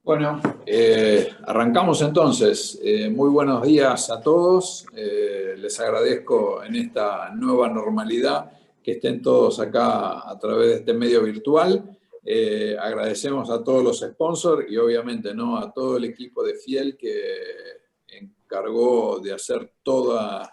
Bueno, arrancamos entonces. Muy buenos días a todos. Les agradezco en esta nueva normalidad que estén todos acá a través de este medio virtual. Agradecemos a todos los sponsors y obviamente ¿no? a todo el equipo de Fiel que encargó de hacer toda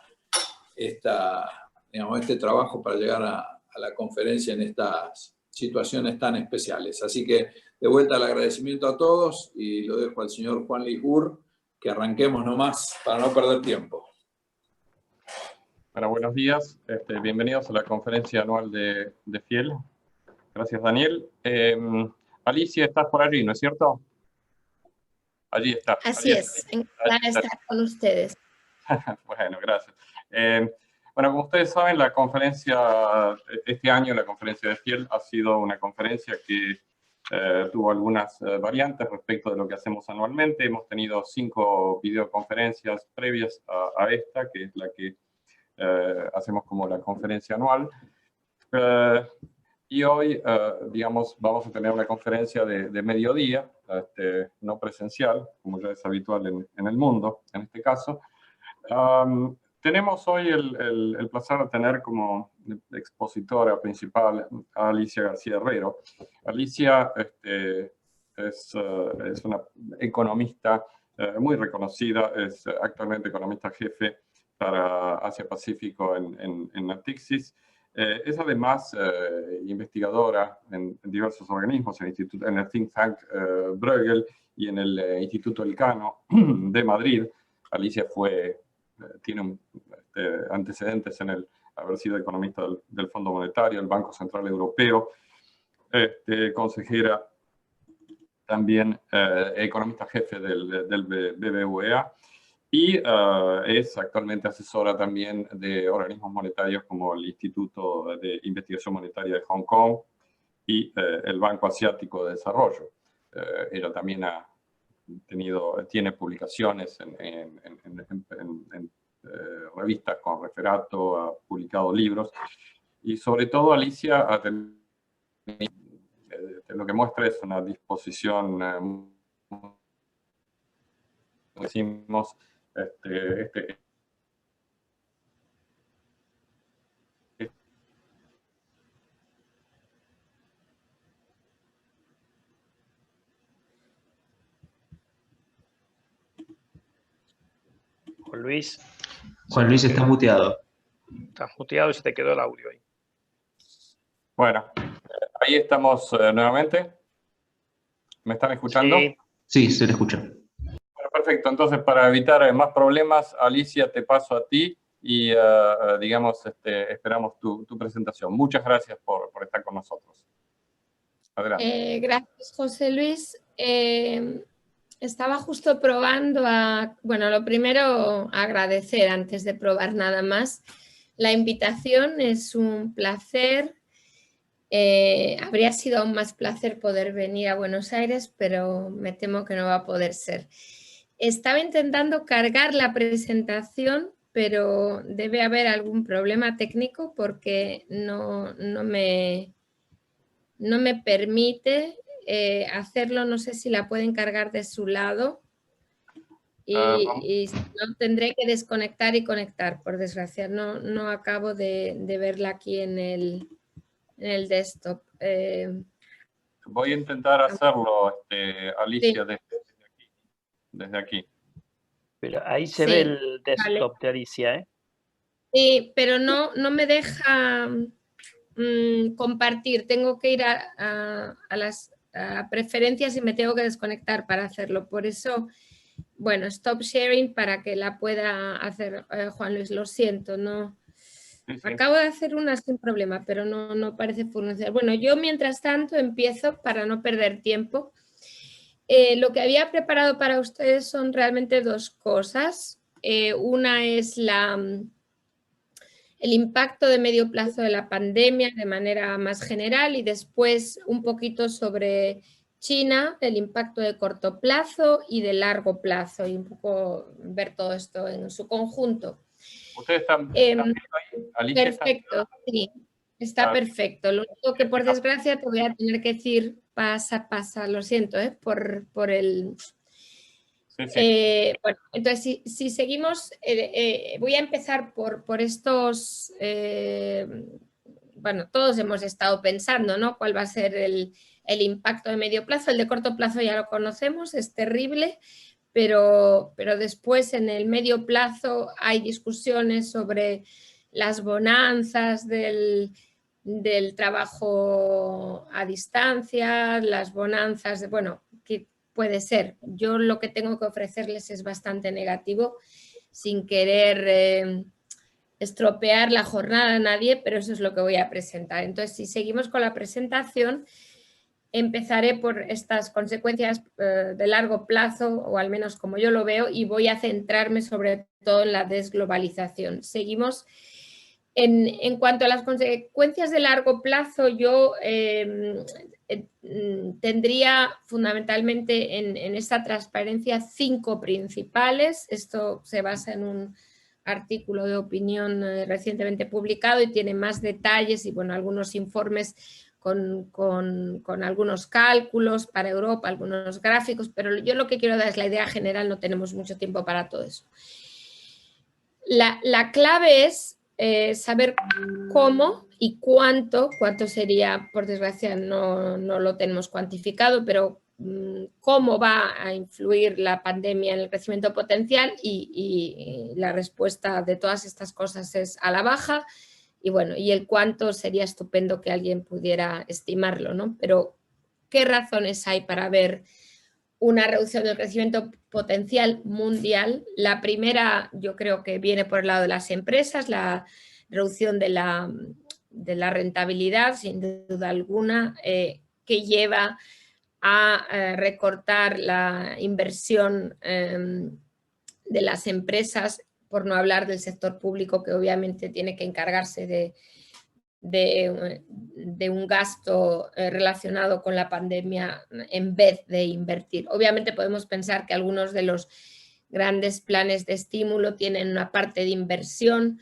este trabajo para llegar a la conferencia en estas situaciones tan especiales. Así que de vuelta el agradecimiento a todos y lo dejo al señor Juan Lijur, que arranquemos nomás para no perder tiempo. Bueno, buenos días. Bienvenidos a la conferencia anual de Fiel. Gracias, Daniel. Alicia, estás por allí, ¿no es cierto? Allí está. Así es, encantada de estar con ustedes. Bueno, gracias. Bueno, como ustedes saben, la conferencia, este año la conferencia de Fiel ha sido una conferencia que tuvo algunas variantes respecto de lo que hacemos anualmente. Hemos tenido 5 videoconferencias previas a esta, que es la que hacemos como la conferencia anual. Y hoy, digamos, vamos a tener una conferencia de mediodía, no presencial, como ya es habitual en el mundo, en este caso. Tenemos hoy el placer de tener como expositora principal a Alicia García Herrero. Alicia es una economista muy reconocida, es actualmente economista jefe para Asia-Pacífico en Natixis. Es además investigadora en diversos organismos, en el think tank Bruegel y en el Instituto Elcano de Madrid. Alicia tiene antecedentes en el haber sido economista del Fondo Monetario, el Banco Central Europeo, consejera también, economista jefe del BBVA, y es actualmente asesora también de organismos monetarios como el Instituto de Investigación Monetaria de Hong Kong y el Banco Asiático de Desarrollo. Ella también tiene publicaciones en revistas con referato, ha publicado libros, y sobre todo Alicia lo que muestra es una disposición, decimos, Juan Luis. Juan Luis está muteado. Estás muteado y se te quedó el audio ahí. Bueno, ahí estamos nuevamente. ¿Me están escuchando? Sí, se le escucha. Bueno, perfecto. Entonces, para evitar más problemas, Alicia, te paso a ti y, digamos, esperamos tu presentación. Muchas gracias por estar con nosotros. Adelante. Gracias, José Luis. Estaba justo probando bueno, lo primero, agradecer antes de probar nada más la invitación. Es un placer. Habría sido aún más placer poder venir a Buenos Aires, pero me temo que no va a poder ser. Estaba intentando cargar la presentación, pero debe haber algún problema técnico porque no me permite hacerlo. No sé si la pueden cargar de su lado y si no, tendré que desconectar y conectar, por desgracia. No acabo de verla aquí en el desktop. Voy a intentar hacerlo, Alicia, Sí. desde aquí. Pero ahí se ve el desktop de Alicia, ¿eh? Sí, pero no me deja compartir. Tengo que ir a las preferencias y me tengo que desconectar para hacerlo. Por eso, bueno, stop sharing para que la pueda hacer Juan Luis. Lo siento, no. Sí. Acabo de hacer una sin problema, pero no parece funcionar. Bueno, yo mientras tanto empiezo para no perder tiempo. Lo que había preparado para ustedes son realmente 2 cosas. Una es el impacto de medio plazo de la pandemia de manera más general y después un poquito sobre China, el impacto de corto plazo y de largo plazo y un poco ver todo esto en su conjunto. ¿Ustedes están viendo ahí? Alicia, perfecto, sí. Está perfecto. Lo único que por desgracia te voy a tener que decir pasa, lo siento, por el... Sí. Bueno, entonces si seguimos, voy a empezar por estos, bueno, todos hemos estado pensando, ¿no? ¿Cuál va a ser el impacto de medio plazo? El de corto plazo ya lo conocemos, es terrible, pero después en el medio plazo hay discusiones sobre las bonanzas del trabajo a distancia, las bonanzas de, bueno, que puede ser. Yo lo que tengo que ofrecerles es bastante negativo, sin querer estropear la jornada a nadie, pero eso es lo que voy a presentar. Entonces, si seguimos con la presentación, empezaré por estas consecuencias de largo plazo, o al menos como yo lo veo, y voy a centrarme sobre todo en la desglobalización. Seguimos. En cuanto a las consecuencias de largo plazo, yo tendría fundamentalmente en esta transparencia 5 principales. Esto se basa en un artículo de opinión recientemente publicado y tiene más detalles y, bueno, algunos informes con algunos cálculos para Europa, algunos gráficos, pero yo lo que quiero dar es la idea general, no tenemos mucho tiempo para todo eso. La clave es saber cómo y cuánto sería, por desgracia no lo tenemos cuantificado, pero cómo va a influir la pandemia en el crecimiento potencial, y la respuesta de todas estas cosas es a la baja, y bueno, y el cuánto sería estupendo que alguien pudiera estimarlo, ¿no? Pero ¿qué razones hay para ver una reducción del crecimiento potencial mundial? La primera, yo creo que viene por el lado de las empresas, la reducción de la rentabilidad, sin duda alguna, que lleva a recortar la inversión de las empresas, por no hablar del sector público, que obviamente tiene que encargarse de un gasto relacionado con la pandemia en vez de invertir. Obviamente podemos pensar que algunos de los grandes planes de estímulo tienen una parte de inversión,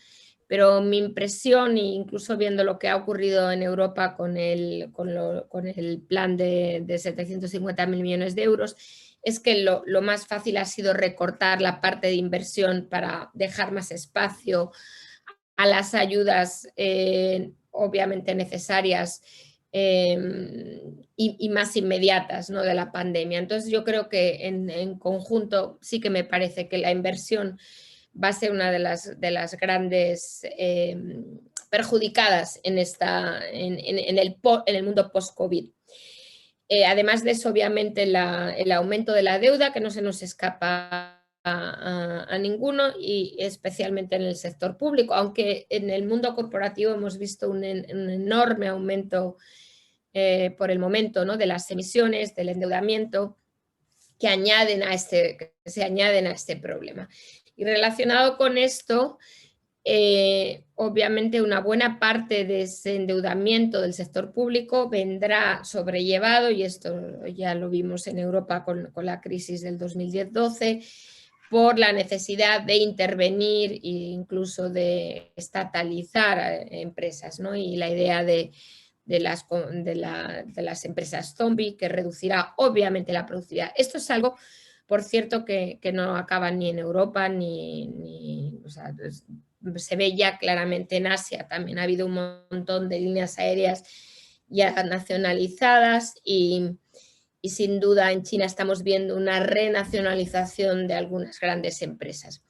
pero mi impresión, incluso viendo lo que ha ocurrido en Europa con el plan de 750.000 millones de euros, es que lo más fácil ha sido recortar la parte de inversión para dejar más espacio a las ayudas obviamente necesarias y más inmediatas, ¿no?, de la pandemia. Entonces yo creo que en conjunto sí que me parece que la inversión va a ser una de las grandes perjudicadas en el mundo post-COVID. Además de eso, obviamente, el aumento de la deuda, que no se nos escapa a ninguno, y especialmente en el sector público, aunque en el mundo corporativo hemos visto un enorme aumento por el momento, ¿no?, de las emisiones, del endeudamiento, que se añaden a este problema. Y relacionado con esto, obviamente una buena parte de ese endeudamiento del sector público vendrá sobrellevado, y esto ya lo vimos en Europa con la crisis del 2010-12, por la necesidad de intervenir e incluso de estatalizar empresas, ¿no? Y la idea de las empresas zombie, que reducirá obviamente la productividad. Esto es algo, por cierto, que no acaba ni en Europa, o sea, se ve ya claramente en Asia. También ha habido un montón de líneas aéreas ya nacionalizadas, y sin duda en China estamos viendo una renacionalización de algunas grandes empresas.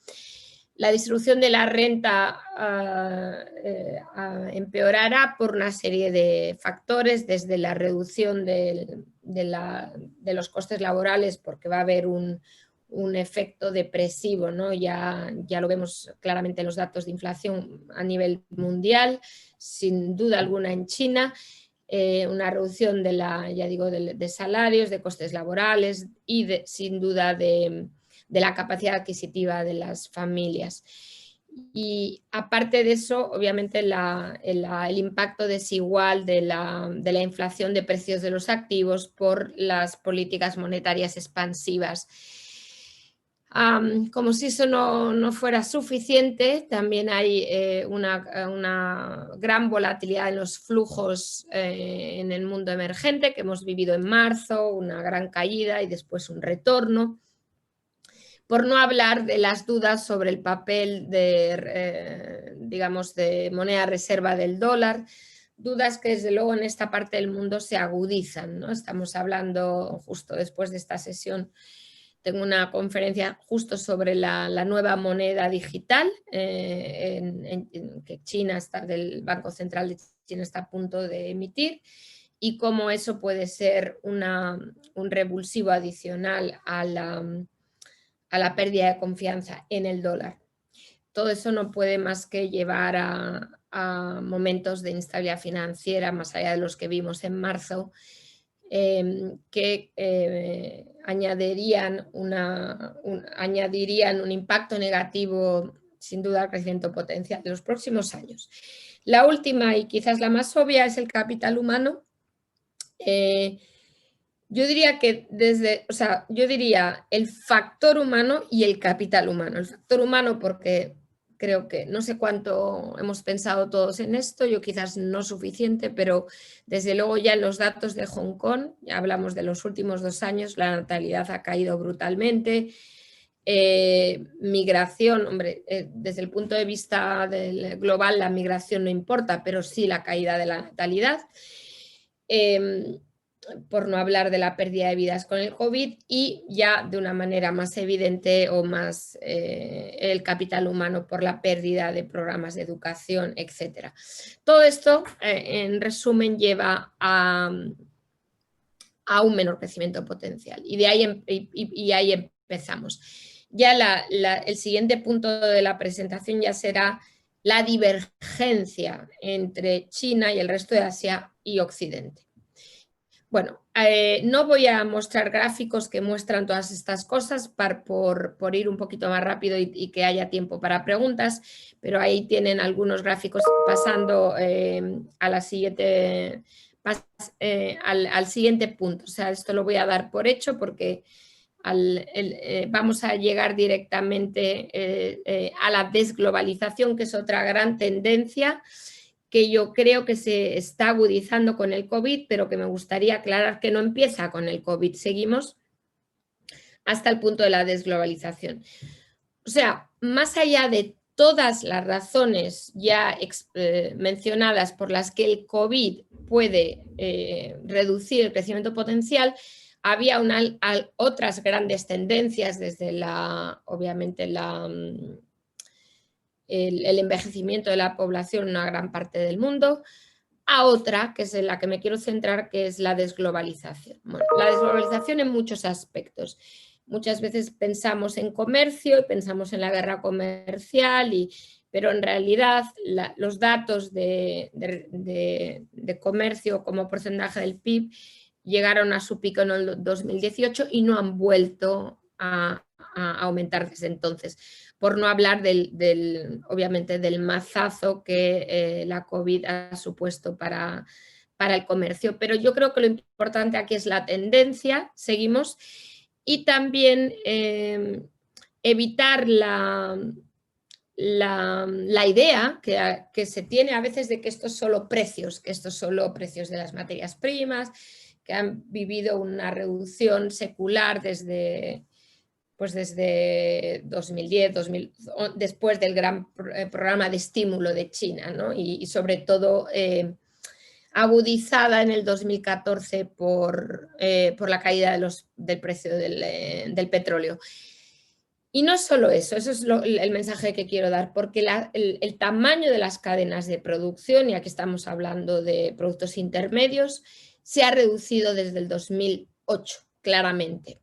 La distribución de la renta empeorará por una serie de factores, desde la reducción de los costes laborales, porque va a haber un efecto depresivo, ¿no? Ya lo vemos claramente en los datos de inflación a nivel mundial, sin duda alguna en China. Una reducción de salarios, de costes laborales y sin duda de la capacidad adquisitiva de las familias. Y aparte de eso, obviamente el impacto desigual de la inflación de precios de los activos por las políticas monetarias expansivas. Como si eso no fuera suficiente, también hay una gran volatilidad en los flujos en el mundo emergente que hemos vivido en marzo, una gran caída y después un retorno. Por no hablar de las dudas sobre el papel digamos, de moneda reserva del dólar, dudas que desde luego en esta parte del mundo se agudizan, ¿no? Estamos hablando justo después de esta sesión. Tengo una conferencia justo sobre la nueva moneda digital que China del Banco Central de China está a punto de emitir y cómo eso puede ser un revulsivo adicional a la pérdida de confianza en el dólar. Todo eso no puede más que llevar a momentos de instabilidad financiera más allá de los que vimos en marzo, que añadirían un impacto negativo sin duda al crecimiento potencial de los próximos años. La última y quizás la más obvia es el capital humano. Yo diría que yo diría el factor humano y el capital humano. El factor humano porque creo que no sé cuánto hemos pensado todos en esto, yo quizás no suficiente, pero desde luego ya en los datos de Hong Kong, ya hablamos de los últimos 2 años, la natalidad ha caído brutalmente. Migración, hombre, desde el punto de vista global la migración no importa, pero sí la caída de la natalidad. Por no hablar de la pérdida de vidas con el COVID y ya de una manera más evidente o más el capital humano por la pérdida de programas de educación, etc. Todo esto, en resumen, lleva a un menor crecimiento potencial y de ahí empezamos. Ya el siguiente punto de la presentación ya será la divergencia entre China y el resto de Asia y Occidente. Bueno, no voy a mostrar gráficos que muestran todas estas cosas por ir un poquito más rápido y que haya tiempo para preguntas, pero ahí tienen algunos gráficos pasando a la siguiente, al siguiente punto. O sea, esto lo voy a dar por hecho porque vamos a llegar directamente a la desglobalización, que es otra gran tendencia que yo creo que se está agudizando con el COVID, pero que me gustaría aclarar que no empieza con el COVID. Seguimos hasta el punto de la desglobalización. O sea, más allá de todas las razones ya mencionadas por las que el COVID puede reducir el crecimiento potencial, había otras grandes tendencias desde obviamente el envejecimiento de la población en una gran parte del mundo, a otra, que es en la que me quiero centrar, que es la desglobalización. Bueno, la desglobalización en muchos aspectos. Muchas veces pensamos en comercio y pensamos en la guerra comercial, pero en realidad los datos de comercio como porcentaje del PIB llegaron a su pico en el 2018 y no han vuelto a aumentar desde entonces. Por no hablar obviamente del mazazo que la COVID ha supuesto para el comercio. Pero yo creo que lo importante aquí es la tendencia, seguimos, y también evitar la idea que se tiene a veces de que esto es solo precios, de las materias primas, que han vivido una reducción secular desde 2010, después del gran programa de estímulo de China, ¿no? y sobre todo agudizada en el 2014 por la caída del precio del petróleo. Y no solo eso es el mensaje que quiero dar, porque el tamaño de las cadenas de producción, y aquí estamos hablando de productos intermedios, se ha reducido desde el 2008, claramente.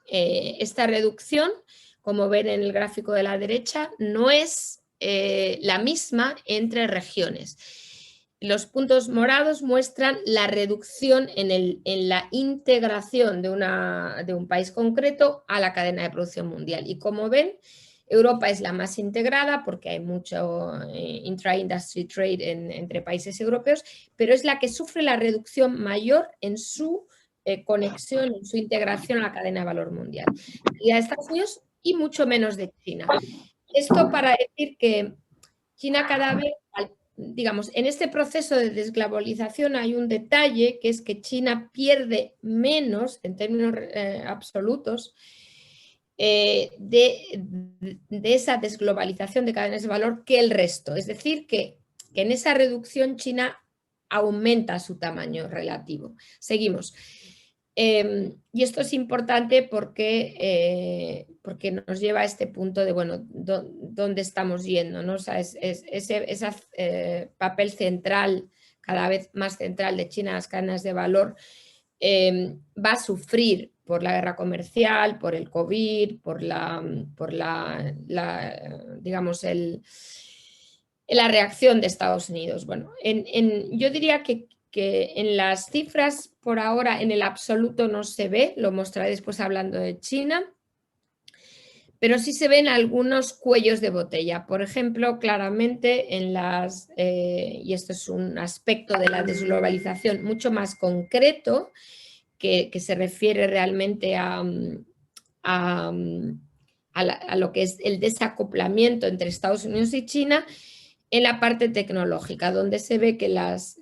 Esta reducción, como ven en el gráfico de la derecha, no es la misma entre regiones. Los puntos morados muestran la reducción en la integración de un país concreto a la cadena de producción mundial. Y como ven, Europa es la más integrada porque hay mucho intra-industry trade entre países europeos, pero es la que sufre la reducción mayor en su conexión, en su integración a la cadena de valor mundial. Y a Estados Unidos y mucho menos de China. Esto para decir que China cada vez, digamos, en este proceso de desglobalización hay un detalle, que es que China pierde menos en términos absolutos de esa desglobalización de cadenas de valor que el resto. Es decir, que en esa reducción China aumenta su tamaño relativo. Seguimos. Y esto es importante porque nos lleva a este punto de, bueno, ¿dónde estamos yendo? ¿No? O sea, ese papel central, cada vez más central de China en las cadenas de valor, va a sufrir por la guerra comercial, por el COVID, por digamos, la reacción de Estados Unidos. Bueno, yo diría que en las cifras por ahora en el absoluto no se ve, lo mostraré después hablando de China, pero sí se ven algunos cuellos de botella. Por ejemplo, claramente y esto es un aspecto de la desglobalización mucho más concreto, que se refiere realmente a lo que es el desacoplamiento entre Estados Unidos y China, en la parte tecnológica, donde se ve que las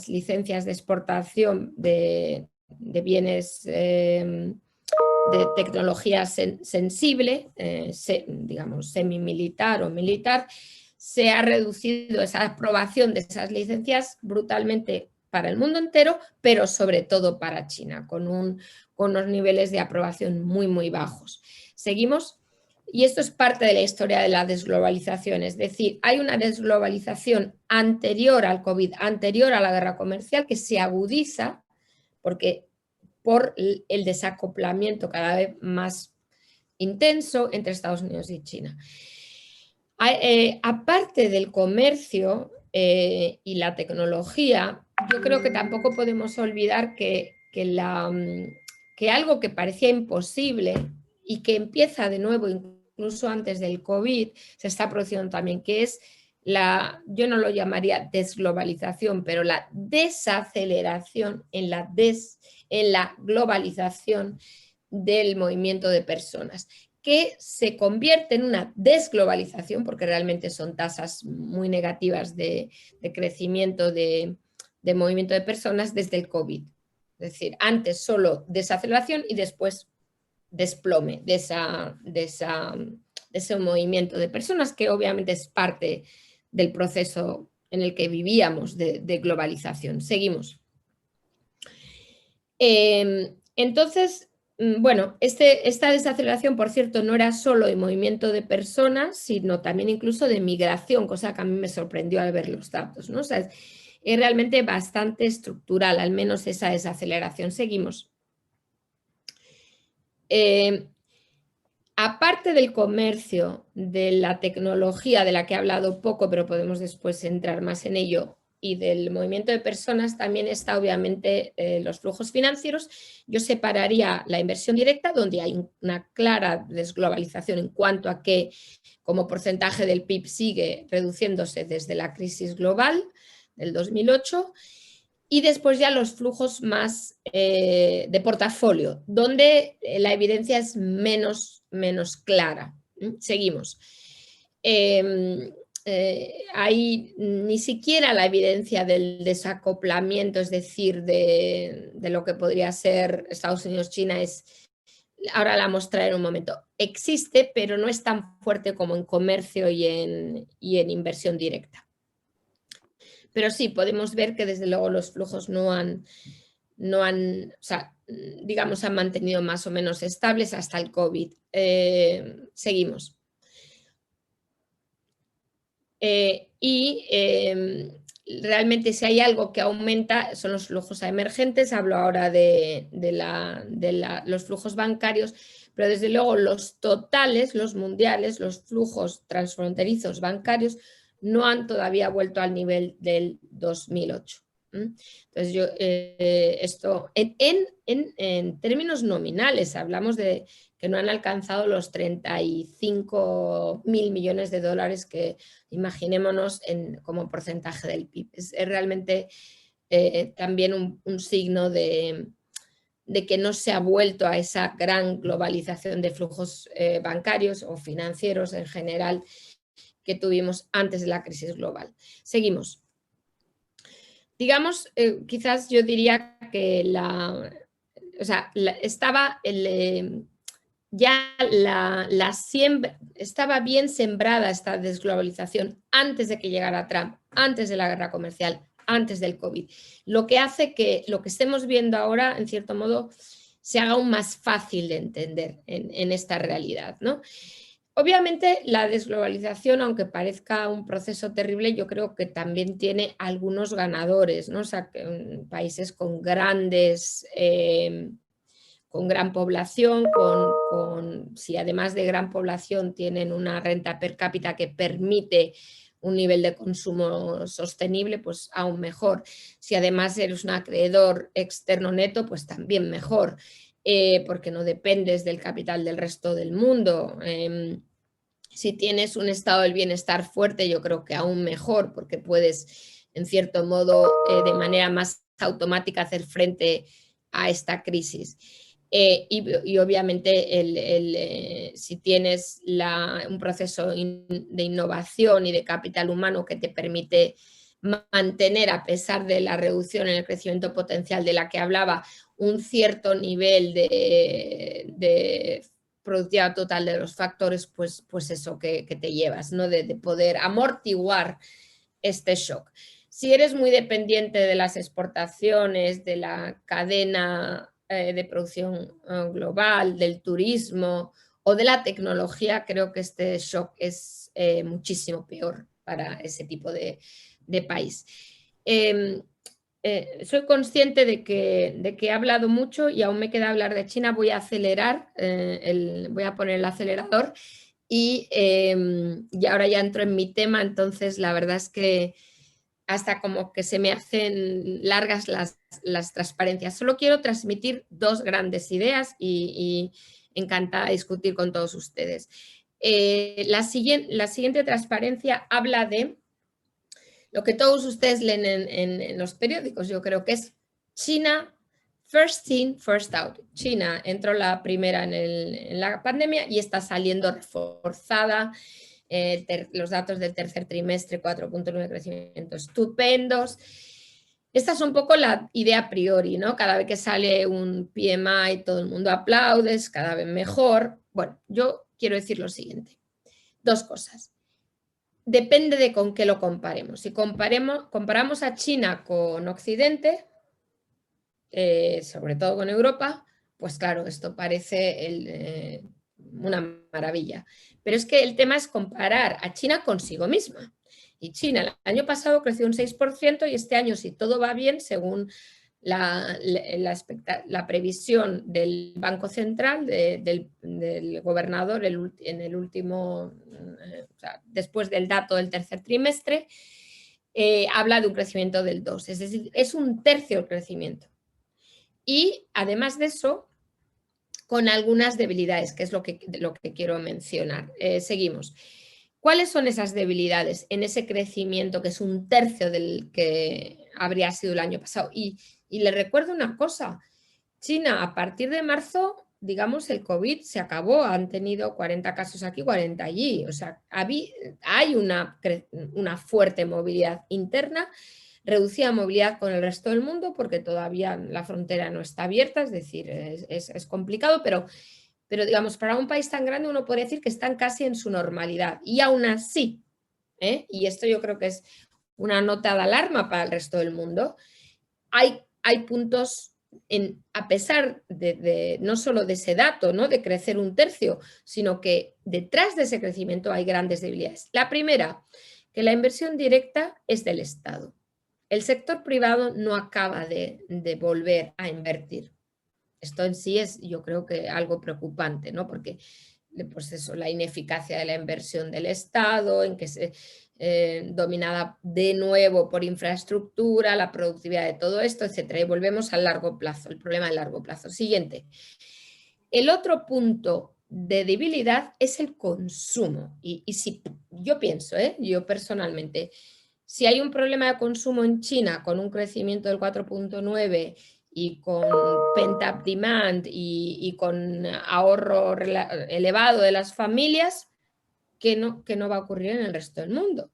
licencias de exportación de bienes de tecnología sensible, digamos semimilitar o militar, se ha reducido esa aprobación de esas licencias brutalmente para el mundo entero, pero sobre todo para China, con unos niveles de aprobación muy, muy bajos. Seguimos. Y esto es parte de la historia de la desglobalización, es decir, hay una desglobalización anterior al COVID, anterior a la guerra comercial, que se agudiza por el desacoplamiento cada vez más intenso entre Estados Unidos y China. Aparte del comercio y la tecnología, yo creo que tampoco podemos olvidar que algo que parecía imposible y que empieza de nuevo incluso antes del COVID, se está produciendo también, que es yo no lo llamaría desglobalización, pero la desaceleración en la globalización del movimiento de personas, que se convierte en una desglobalización, porque realmente son tasas muy negativas de crecimiento de movimiento de personas desde el COVID. Es decir, antes solo desaceleración y después desplome de ese movimiento de personas, que obviamente es parte del proceso en el que vivíamos de globalización. Seguimos. Entonces, bueno, esta desaceleración, por cierto, no era solo el movimiento de personas, sino también incluso de migración, cosa que a mí me sorprendió al ver los datos, ¿no? O sea, es realmente bastante estructural, al menos esa desaceleración. Seguimos. Aparte del comercio, de la tecnología, de la que he hablado poco, pero podemos después entrar más en ello, y del movimiento de personas, también está obviamente los flujos financieros. Yo separaría la inversión directa, donde hay una clara desglobalización en cuanto a que como porcentaje del PIB sigue reduciéndose desde la crisis global del 2008, y después ya los flujos más de portafolio, donde la evidencia es menos clara. Seguimos. Hay ni siquiera la evidencia del desacoplamiento, es decir, de lo que podría ser Estados Unidos-China, ahora la mostraré en un momento. Existe, pero no es tan fuerte como en comercio y en inversión directa. Pero sí, podemos ver que desde luego los flujos no han, o sea, digamos, han mantenido más o menos estables hasta el COVID. Seguimos. Realmente si hay algo que aumenta son los flujos emergentes. Hablo ahora de los flujos bancarios, pero desde luego los totales, los mundiales, los flujos transfronterizos bancarios no han todavía vuelto al nivel del 2008. Entonces, esto en términos nominales hablamos de que no han alcanzado los 35.000 millones de dólares que imaginémonos como porcentaje del PIB. Es realmente también un signo de de que no se ha vuelto a esa gran globalización de flujos bancarios o financieros en general que tuvimos antes de la crisis global. Seguimos. Digamos, quizás yo diría que estaba bien sembrada esta desglobalización antes de que llegara Trump, antes de la guerra comercial, antes del COVID. Lo que hace que lo que estemos viendo ahora, en cierto modo, se haga aún más fácil de entender en esta realidad, ¿no? Obviamente la desglobalización, aunque parezca un proceso terrible, yo creo que también tiene algunos ganadores, ¿no? O sea, países con con gran población, si además de gran población tienen una renta per cápita que permite un nivel de consumo sostenible, pues aún mejor. Si además eres un acreedor externo neto, pues también mejor, porque no dependes del capital del resto del mundo. Si tienes un estado del bienestar fuerte, yo creo que aún mejor, porque puedes, en cierto modo, de manera más automática hacer frente a esta crisis. Y obviamente si tienes un proceso de innovación y de capital humano que te permite mantener, a pesar de la reducción en el crecimiento potencial de la que hablaba, un cierto nivel de productividad total de los factores, pues eso que te llevas, ¿no? De poder amortiguar este shock. Si eres muy dependiente de las exportaciones, de la cadena de producción global, del turismo o de la tecnología, creo que este shock es muchísimo peor para ese tipo de país. Soy consciente de que he hablado mucho y aún me queda hablar de China. Voy a acelerar, voy a poner el acelerador y ahora ya entro en mi tema. Entonces la verdad es que hasta como que se me hacen largas las transparencias. Solo quiero transmitir dos grandes ideas y encantada de discutir con todos ustedes. La siguiente transparencia habla de lo que todos ustedes leen en los periódicos. Yo creo que es China, first in, first out. China entró la primera en la pandemia y está saliendo reforzada. Los datos del tercer trimestre, 4.9 de crecimiento estupendos. Esta es un poco la idea a priori, ¿no? Cada vez que sale un PMI todo el mundo aplaude, es cada vez mejor. Bueno, yo quiero decir lo siguiente. Dos cosas. Depende de con qué lo comparemos. Si comparamos a China con Occidente, sobre todo con Europa, pues claro, esto parece una maravilla. Pero es que el tema es comparar a China consigo misma. Y China el año pasado creció un 6% y este año, si todo va bien, según la previsión del Banco Central, del gobernador en el último, después del dato del tercer trimestre, habla de un crecimiento del 2%, es decir, es un tercio del crecimiento. Y además de eso, con algunas debilidades, que es lo que quiero mencionar. Seguimos. ¿Cuáles son esas debilidades en ese crecimiento que es un tercio del que habría sido el año pasado? Y les recuerdo una cosa, China a partir de marzo, digamos, el COVID se acabó, han tenido 40 casos aquí, 40 allí, o sea, hay una fuerte movilidad interna, reducida movilidad con el resto del mundo porque todavía la frontera no está abierta, es decir, es complicado, pero digamos, para un país tan grande uno podría decir que están casi en su normalidad. Y aún así, y esto yo creo que es una nota de alarma para el resto del mundo, hay puntos, a pesar de no solo de ese dato, ¿no? De crecer un tercio, sino que detrás de ese crecimiento hay grandes debilidades. La primera, que la inversión directa es del Estado. El sector privado no acaba de volver a invertir. Esto en sí es, yo creo que algo preocupante, ¿no? Porque pues eso, la ineficacia de la inversión del Estado, en que se dominada de nuevo por infraestructura, la productividad de todo esto, etcétera. Y volvemos al largo plazo, el problema del largo plazo. Siguiente. El otro punto de debilidad es el consumo. Y si yo pienso, yo personalmente, si hay un problema de consumo en China con un crecimiento del 4.9 y con pent-up demand y con ahorro elevado de las familias, que no va a ocurrir en el resto del mundo.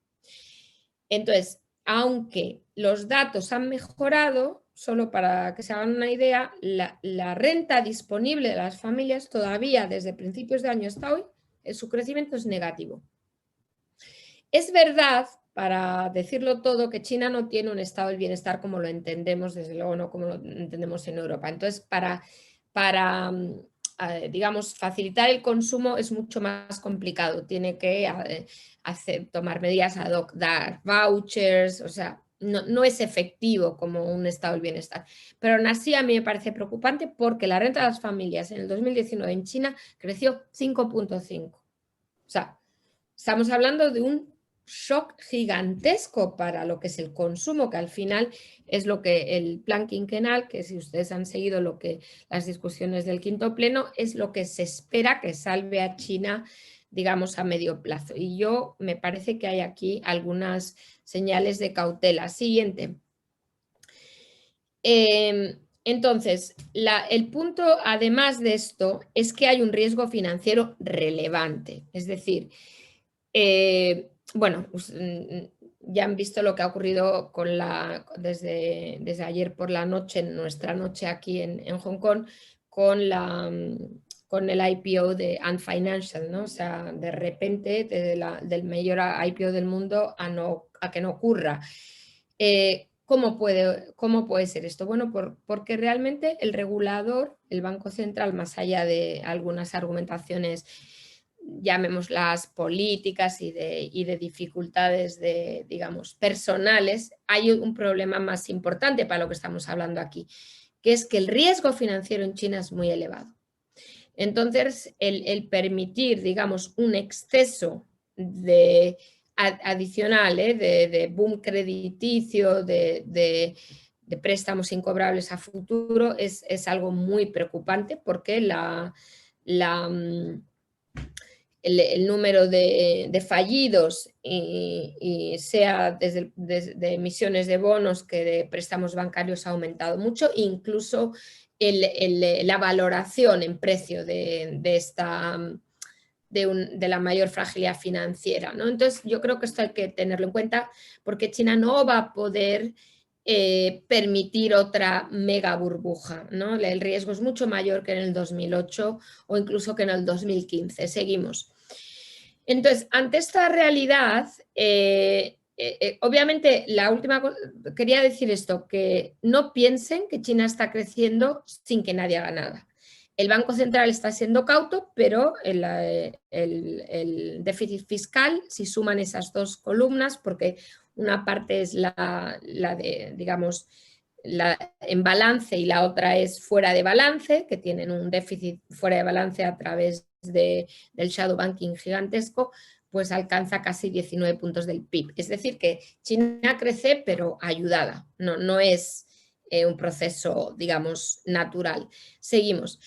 Entonces, aunque los datos han mejorado, solo para que se hagan una idea, la renta disponible de las familias todavía desde principios de año hasta hoy, su crecimiento es negativo. Es verdad, para decirlo todo, que China no tiene un estado del bienestar como lo entendemos, desde luego no como lo entendemos en Europa. Entonces, para digamos, facilitar el consumo es mucho más complicado. Tiene que tomar medidas ad hoc, dar vouchers, o sea, no es efectivo como un estado del bienestar. Pero aún así a mí me parece preocupante porque la renta de las familias en el 2019 en China creció 5.5. O sea, estamos hablando de un shock gigantesco para lo que es el consumo, que al final es lo que el plan quinquenal, que si ustedes han seguido las discusiones del quinto pleno, es lo que se espera que salve a China, digamos, a medio plazo. Y me parece que hay aquí algunas señales de cautela. Siguiente. Entonces, el punto, además de esto, es que hay un riesgo financiero relevante. Es decir, bueno, ya han visto lo que ha ocurrido desde ayer por la noche, nuestra noche aquí en Hong Kong, con el IPO de Ant Financial, ¿no? O sea, de repente, del mayor IPO del mundo a que no ocurra. ¿Cómo puede ser esto? Bueno, porque realmente el regulador, el Banco Central, más allá de algunas argumentaciones, llamémoslas políticas y de dificultades digamos, personales, hay un problema más importante para lo que estamos hablando aquí, que es que el riesgo financiero en China es muy elevado. Entonces, el permitir, digamos, un exceso adicional de boom crediticio, de préstamos incobrables a futuro, es algo muy preocupante porque el número de fallidos, y sea desde emisiones de bonos que de préstamos bancarios ha aumentado mucho, incluso la valoración en precio de la mayor fragilidad financiera, ¿no? Entonces yo creo que esto hay que tenerlo en cuenta porque China no va a poder permitir otra mega burbuja, ¿no? El riesgo es mucho mayor que en el 2008 o incluso que en el 2015. Seguimos. Entonces, ante esta realidad, obviamente, quería decir esto, que no piensen que China está creciendo sin que nadie haga nada. El Banco Central está siendo cauto, pero el déficit fiscal, si suman esas dos columnas, porque una parte es la de, digamos, en balance y la otra es fuera de balance, que tienen un déficit fuera de balance a través del shadow banking gigantesco, pues alcanza casi 19 puntos del PIB. Es decir, que China crece, pero ayudada, no es un proceso, digamos, natural. Seguimos.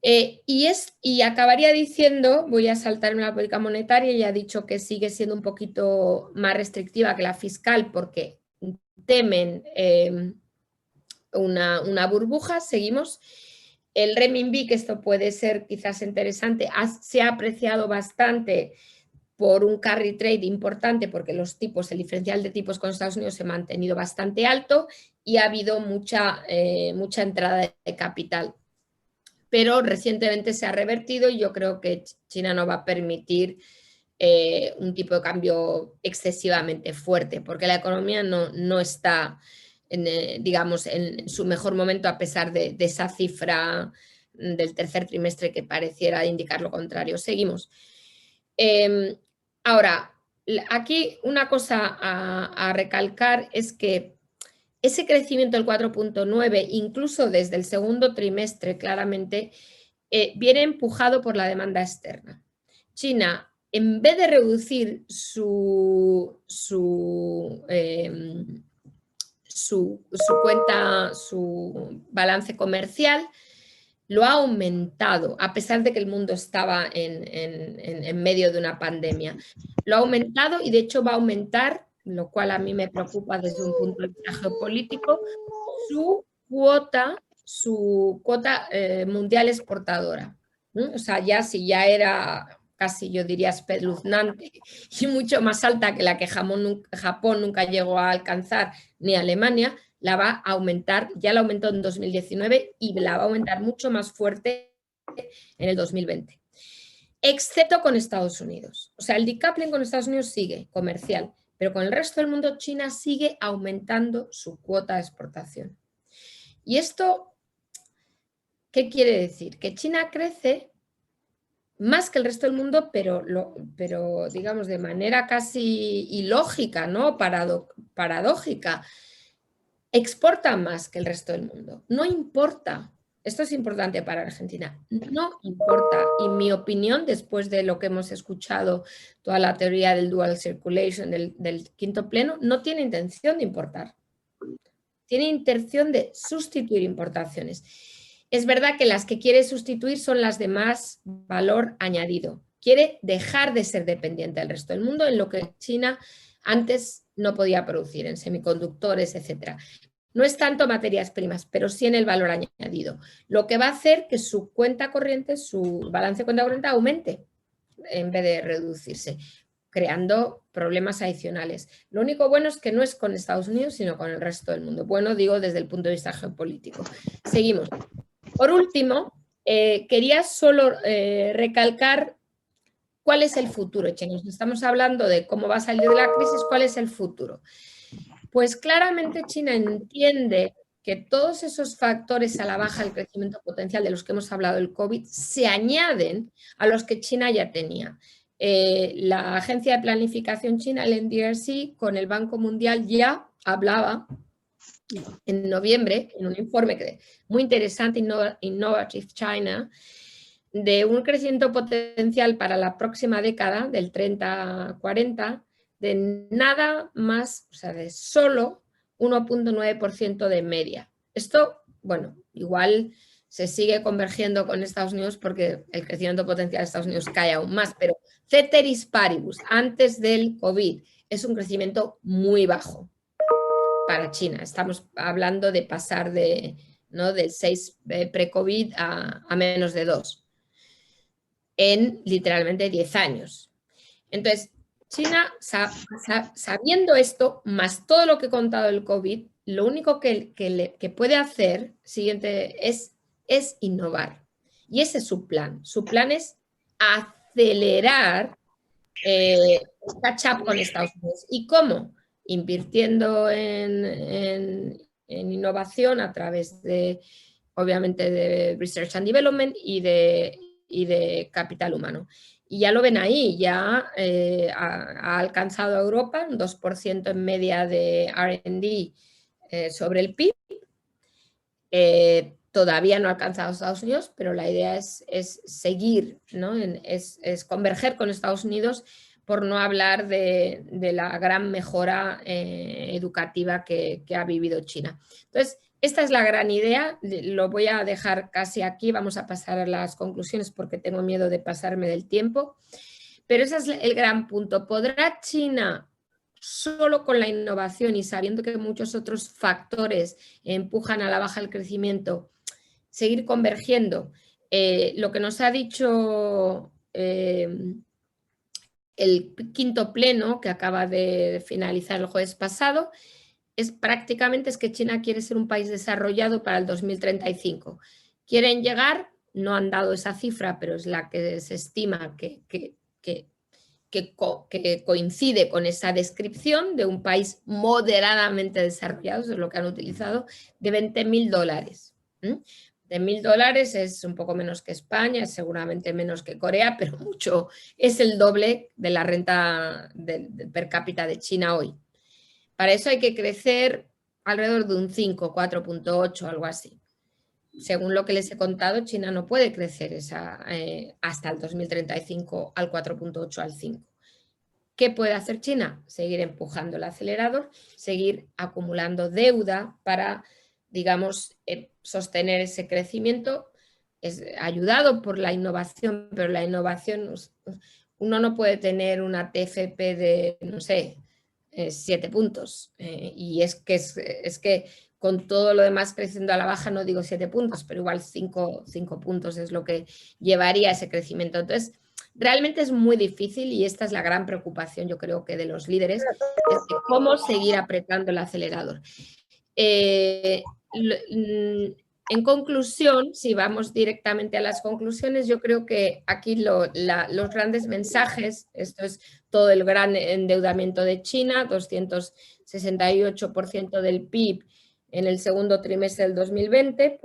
Y acabaría diciendo, voy a saltarme la política monetaria, ya he dicho que sigue siendo un poquito más restrictiva que la fiscal porque temen una burbuja. Seguimos. El renminbi, que esto puede ser quizás interesante, se ha apreciado bastante por un carry trade importante porque el diferencial de tipos con Estados Unidos se ha mantenido bastante alto y ha habido mucha entrada de capital. Pero recientemente se ha revertido y yo creo que China no va a permitir un tipo de cambio excesivamente fuerte porque la economía no está digamos, en su mejor momento a pesar de esa cifra del tercer trimestre que pareciera indicar lo contrario. Seguimos. Ahora, aquí una cosa a recalcar es que ese crecimiento del 4.9, incluso desde el segundo trimestre claramente, viene empujado por la demanda externa. China, en vez de reducir su balance comercial, lo ha aumentado, a pesar de que el mundo estaba en medio de una pandemia. Lo ha aumentado y de hecho va a aumentar, lo cual a mí me preocupa desde un punto de vista geopolítico, su cuota mundial exportadora. O sea, si ya era casi, yo diría, espeluznante y mucho más alta que la que Japón nunca llegó a alcanzar, ni Alemania, la va a aumentar, ya la aumentó en 2019 y la va a aumentar mucho más fuerte en el 2020. Excepto con Estados Unidos. O sea, el decoupling con Estados Unidos sigue comercial, pero con el resto del mundo China sigue aumentando su cuota de exportación. Y esto, ¿qué quiere decir? Que China crece más que el resto del mundo, pero digamos de manera casi ilógica, ¿no? Paradójica. Exporta más que el resto del mundo. No importa. Esto es importante para Argentina. No importa. Y mi opinión, después de lo que hemos escuchado, toda la teoría del dual circulation, del quinto pleno, no tiene intención de importar. Tiene intención de sustituir importaciones. Es verdad que las que quiere sustituir son las de más valor añadido. Quiere dejar de ser dependiente del resto del mundo en lo que China antes no podía producir, en semiconductores, etc. No es tanto materias primas, pero sí en el valor añadido. Lo que va a hacer que su cuenta corriente, su balance de cuenta corriente aumente en vez de reducirse, creando problemas adicionales. Lo único bueno es que no es con Estados Unidos, sino con el resto del mundo. Bueno, digo desde el punto de vista geopolítico. Seguimos. Por último, quería solo recalcar cuál es el futuro. Nos estamos hablando de cómo va a salir de la crisis, cuál es el futuro. Pues claramente China entiende que todos esos factores a la baja del crecimiento potencial de los que hemos hablado del COVID se añaden a los que China ya tenía. La agencia de planificación china, el NDRC, con el Banco Mundial ya hablaba en noviembre, en un informe muy interesante, Innovative China, de un crecimiento potencial para la próxima década, del 30-40, de nada más, o sea, de solo 1,9% de media. Esto, bueno, igual se sigue convergiendo con Estados Unidos porque el crecimiento potencial de Estados Unidos cae aún más, pero ceteris paribus, antes del COVID, es un crecimiento muy bajo para China. Estamos hablando de pasar del 6 pre-COVID a menos de 2 en literalmente 10 años. Entonces, China, sabiendo esto, más todo lo que he contado del COVID, lo único que puede hacer siguiente es innovar. Y ese es su plan. Su plan es acelerar el catch-up con Estados Unidos. ¿Y cómo? Invirtiendo en innovación a través de, obviamente, de Research and Development y de capital humano. Y ya lo ven ahí, ya ha alcanzado a Europa un 2% en media de R&D sobre el PIB. Todavía no ha alcanzado a Estados Unidos, pero la idea es seguir, ¿no? es converger con Estados Unidos, por no hablar de la gran mejora educativa que ha vivido China. Entonces, esta es la gran idea, lo voy a dejar casi aquí, vamos a pasar a las conclusiones porque tengo miedo de pasarme del tiempo, pero ese es el gran punto. ¿Podrá China, solo con la innovación y sabiendo que muchos otros factores empujan a la baja el crecimiento, seguir convergiendo? Lo que nos ha dicho el quinto pleno que acaba de finalizar el jueves pasado es que China quiere ser un país desarrollado para el 2035. Quieren llegar, no han dado esa cifra, pero es la que se estima que coincide con esa descripción de un país moderadamente desarrollado, eso es lo que han utilizado, de $20.000. $20.000 es un poco menos que España, es seguramente menos que Corea, pero mucho, es el doble de la renta per cápita de China hoy. Para eso hay que crecer alrededor de un 5, 4.8, algo así. Según lo que les he contado, China no puede crecer hasta el 2035 al 4.8, al 5. ¿Qué puede hacer China? Seguir empujando el acelerador, seguir acumulando deuda para, digamos, sostener ese crecimiento. Es ayudado por la innovación, pero la innovación, uno no puede tener una TFP de, no sé, 7 puntos. Y es que con todo lo demás creciendo a la baja, no digo 7 puntos, pero igual 5 puntos es lo que llevaría a ese crecimiento. Entonces, realmente es muy difícil y esta es la gran preocupación, yo creo que de los líderes, es de cómo seguir apretando el acelerador. En conclusión, si vamos directamente a las conclusiones, yo creo que aquí los grandes mensajes, esto es todo el gran endeudamiento de China, 268% del PIB en el segundo trimestre del 2020,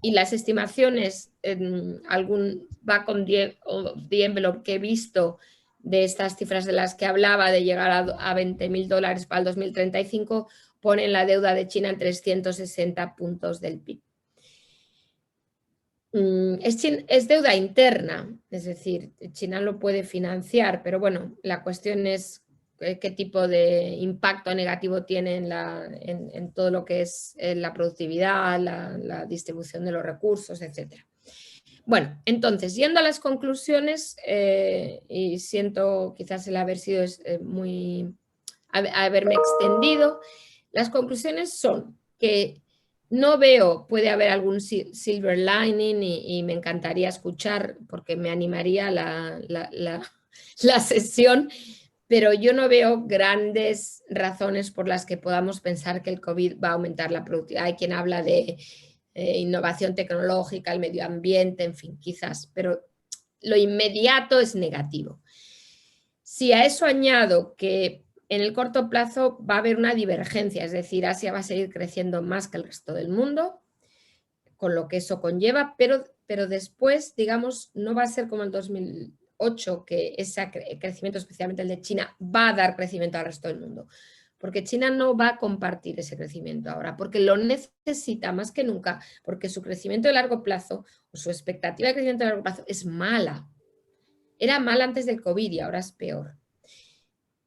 y las estimaciones, algún back on the envelope que he visto de estas cifras de las que hablaba, de llegar a $20.000 para el 2035, ponen la deuda de China en 360 puntos del PIB. Es deuda interna, es decir, China lo puede financiar, pero bueno, la cuestión es qué tipo de impacto negativo tiene en todo lo que es la productividad, la distribución de los recursos, etc. Bueno, entonces, yendo a las conclusiones, y siento quizás el haberme extendido, las conclusiones son que no veo, puede haber algún silver lining y me encantaría escuchar porque me animaría la sesión, pero yo no veo grandes razones por las que podamos pensar que el COVID va a aumentar la productividad. Hay quien habla de innovación tecnológica, el medio ambiente, en fin, quizás, pero lo inmediato es negativo. Si a eso añado que en el corto plazo va a haber una divergencia, es decir, Asia va a seguir creciendo más que el resto del mundo, con lo que eso conlleva, pero después, digamos, no va a ser como el 2008, que ese crecimiento, especialmente el de China, va a dar crecimiento al resto del mundo. Porque China no va a compartir ese crecimiento ahora, porque lo necesita más que nunca, porque su crecimiento de largo plazo, o su expectativa de crecimiento de largo plazo, es mala. Era mala antes del COVID y ahora es peor.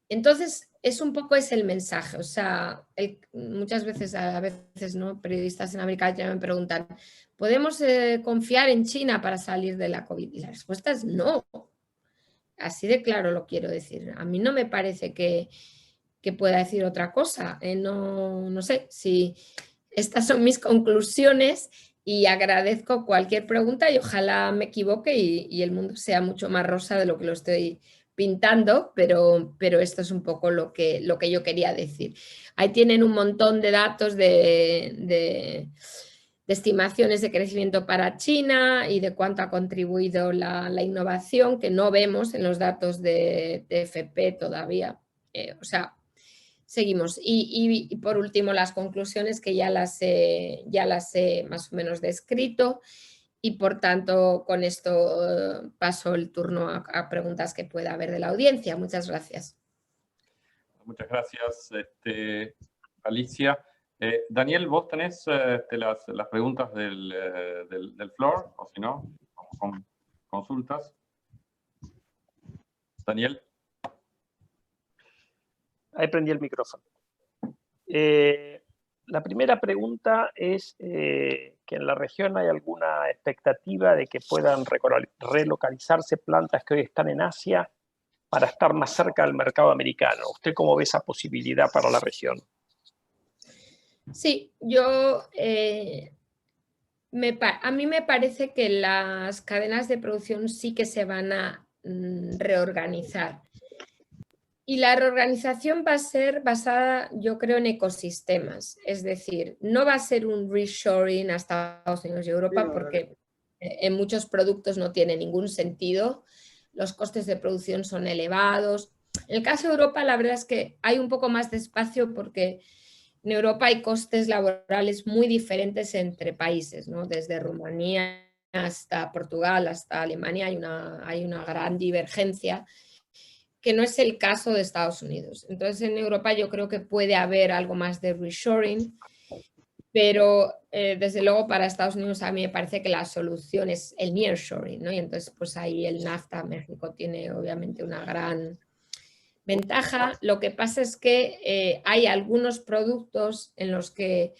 Entonces, es un poco ese el mensaje. O sea, muchas veces, ¿no? Periodistas en América Latina me preguntan, ¿podemos confiar en China para salir de la COVID? Y la respuesta es no. Así de claro lo quiero decir. A mí no me parece que pueda decir otra cosa. No sé si estas son mis conclusiones y agradezco cualquier pregunta y ojalá me equivoque y el mundo sea mucho más rosa de lo que lo estoy pintando, pero esto es un poco lo que yo quería decir. Ahí tienen un montón de datos de estimaciones de crecimiento para China y de cuánto ha contribuido la innovación, que no vemos en los datos de FP todavía. O sea, seguimos. Y por último, las conclusiones que ya las he más o menos descrito. Y por tanto, con esto paso el turno a preguntas que pueda haber de la audiencia. Muchas gracias. Muchas gracias, Alicia. Daniel, ¿vos tenés las preguntas del floor? O si no, vamos con consultas. Daniel. Ahí prendí el micrófono. La primera pregunta es que en la región hay alguna expectativa de que puedan relocalizarse plantas que hoy están en Asia para estar más cerca del mercado americano. ¿Usted cómo ve esa posibilidad para la región? Sí, a mí me parece que las cadenas de producción sí que se van a reorganizar. Y la reorganización va a ser basada, yo creo, en ecosistemas. Es decir, no va a ser un reshoring a Estados Unidos y Europa porque en muchos productos no tiene ningún sentido. Los costes de producción son elevados. En el caso de Europa, la verdad es que hay un poco más de espacio porque en Europa hay costes laborales muy diferentes entre países, ¿no? Desde Rumanía hasta Portugal, hasta Alemania hay una gran divergencia, que no es el caso de Estados Unidos. Entonces, en Europa yo creo que puede haber algo más de reshoring, pero desde luego para Estados Unidos a mí me parece que la solución es el nearshoring, ¿no? Y entonces, pues ahí el NAFTA, México tiene obviamente una gran ventaja. Lo que pasa es que hay algunos productos en los que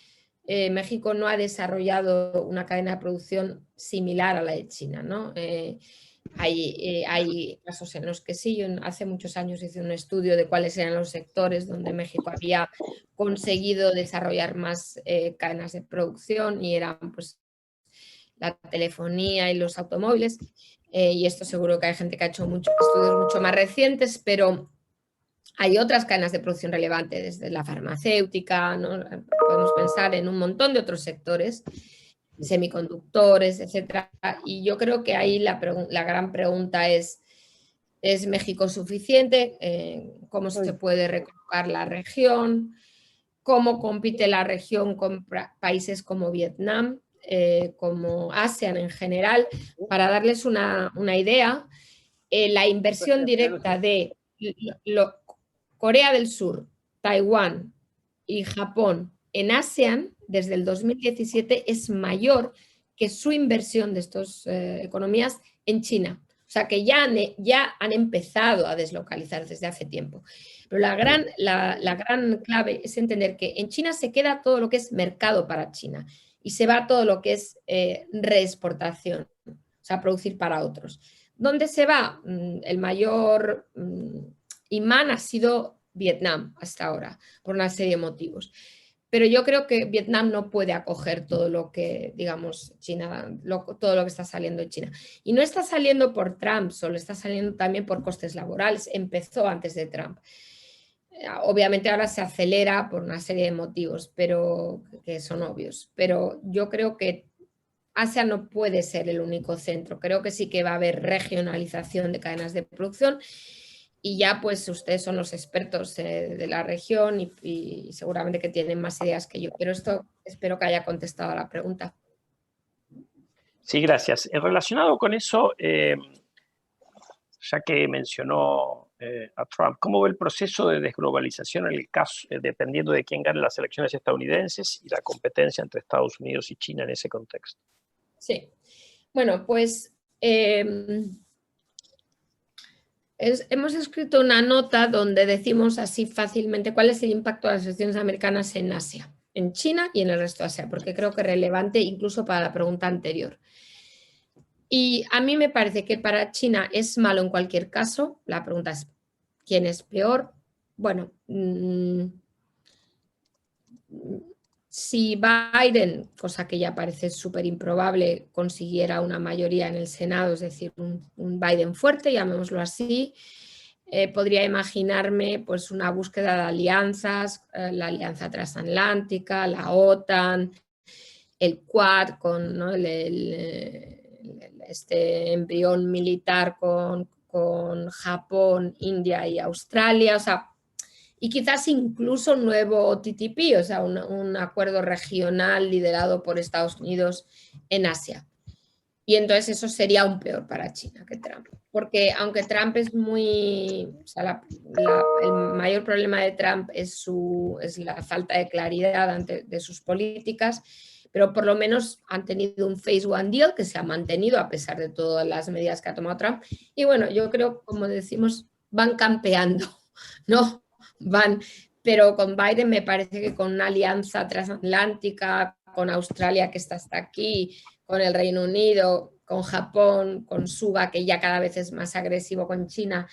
México no ha desarrollado una cadena de producción similar a la de China, ¿no? Hay casos en los que sí. Yo hace muchos años hice un estudio de cuáles eran los sectores donde México había conseguido desarrollar más cadenas de producción, y eran pues la telefonía y los automóviles. Y esto seguro que hay gente que ha hecho estudios mucho más recientes, pero hay otras cadenas de producción relevantes, desde la farmacéutica, ¿no? Podemos pensar en un montón de otros sectores, semiconductores, etcétera. Y yo creo que ahí la gran pregunta ¿es México suficiente? ¿Cómo se puede recolocar la región? ¿Cómo compite la región con países como Vietnam, como ASEAN en general? Para darles una idea, la inversión directa de Corea del Sur, Taiwán y Japón en ASEAN desde el 2017 es mayor que su inversión de estas economías en China. O sea que ya han empezado a deslocalizar desde hace tiempo. Pero la gran clave es entender que en China se queda todo lo que es mercado para China y se va todo lo que es reexportación, o sea, producir para otros. ¿Dónde se va? El mayor imán ha sido Vietnam hasta ahora, por una serie de motivos. Pero yo creo que Vietnam no puede acoger todo lo que, digamos, China, todo lo que está saliendo de China. Y no está saliendo por Trump, solo está saliendo también por costes laborales. Empezó antes de Trump. Obviamente ahora se acelera por una serie de motivos, pero que son obvios. Pero yo creo que Asia no puede ser el único centro. Creo que sí que va a haber regionalización de cadenas de producción. Y ya pues ustedes son los expertos de la región y seguramente que tienen más ideas que yo. Pero esto espero que haya contestado a la pregunta. Sí, gracias. Relacionado con eso, ya que mencionó a Trump, ¿cómo ve el proceso de desglobalización en el caso, dependiendo de quién gane las elecciones estadounidenses y la competencia entre Estados Unidos y China en ese contexto? Sí. Bueno, pues hemos escrito una nota donde decimos así fácilmente cuál es el impacto de las elecciones americanas en Asia, en China y en el resto de Asia, porque creo que es relevante incluso para la pregunta anterior. Y a mí me parece que para China es malo en cualquier caso. La pregunta es, ¿quién es peor? Bueno, si Biden, cosa que ya parece súper improbable, consiguiera una mayoría en el Senado, es decir, un Biden fuerte, llamémoslo así, podría imaginarme pues una búsqueda de alianzas, la alianza transatlántica, la OTAN, el Quad con, ¿no? este embrión militar con Japón, India y Australia, o sea, y quizás incluso un nuevo TTP, o sea, un acuerdo regional liderado por Estados Unidos en Asia. Y entonces eso sería aún peor para China que Trump. Porque aunque Trump es muy... O sea, el mayor problema de Trump es la falta de claridad de sus políticas, pero por lo menos han tenido un Phase One Deal que se ha mantenido a pesar de todas las medidas que ha tomado Trump. Y bueno, yo creo, como decimos, van campeando, ¿no? Pero con Biden me parece que con una alianza transatlántica, con Australia que está hasta aquí, con el Reino Unido, con Japón, con Suga, que ya cada vez es más agresivo con China.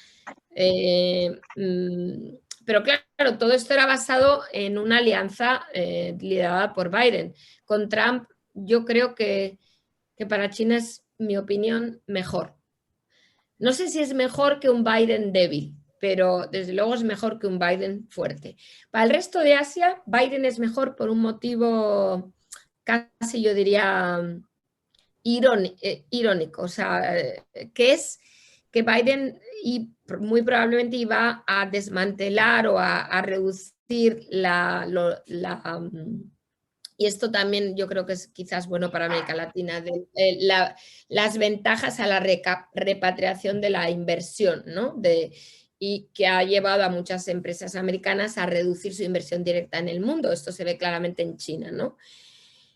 Pero claro, todo esto era basado en una alianza liderada por Biden. Con Trump, yo creo que para China es, mi opinión, mejor. No sé si es mejor que un Biden débil, pero desde luego es mejor que un Biden fuerte. Para el resto de Asia, Biden es mejor por un motivo casi, yo diría, irónico, o sea, que es que Biden muy probablemente iba a desmantelar o a reducir y esto también yo creo que es quizás bueno para América Latina, las ventajas a la repatriación de la inversión, ¿no? Y que ha llevado a muchas empresas americanas a reducir su inversión directa en el mundo. Esto se ve claramente en China, ¿no?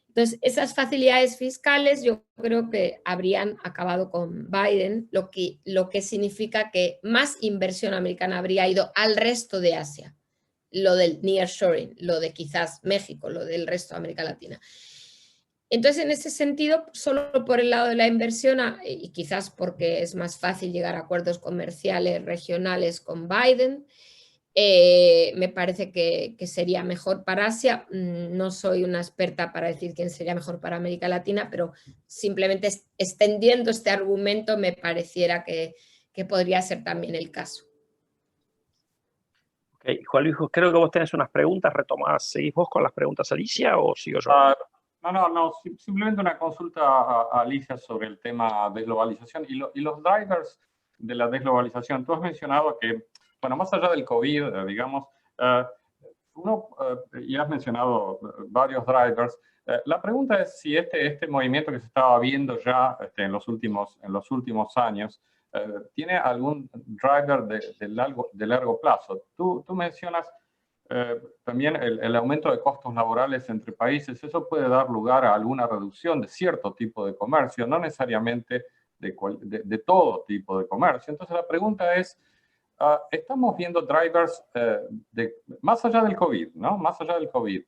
Entonces, esas facilidades fiscales yo creo que habrían acabado con Biden, lo que significa que más inversión americana habría ido al resto de Asia. lo del nearshoring, lo de quizás México, lo del resto de América Latina. Entonces, en ese sentido, solo por el lado de la inversión, y quizás porque es más fácil llegar a acuerdos comerciales regionales con Biden, me parece que sería mejor para Asia. No soy una experta para decir quién sería mejor para América Latina, pero simplemente extendiendo este argumento me pareciera que podría ser también el caso. Okay. Juan Luis, creo que vos tenés unas preguntas retomadas. ¿Seguís vos con las preguntas, Alicia, o sigo yo? No, simplemente una consulta a Alicia sobre el tema de desglobalización y los drivers de la desglobalización. Tú has mencionado que, bueno, más allá del COVID, digamos, y has mencionado varios drivers. La pregunta es si este movimiento que se estaba viendo ya en los últimos años tiene algún driver de largo plazo. Tú mencionas también el aumento de costos laborales entre países. Eso puede dar lugar a alguna reducción de cierto tipo de comercio, no necesariamente de todo tipo de comercio. Entonces la pregunta es, estamos viendo drivers más allá del COVID, ¿no? Más allá del COVID.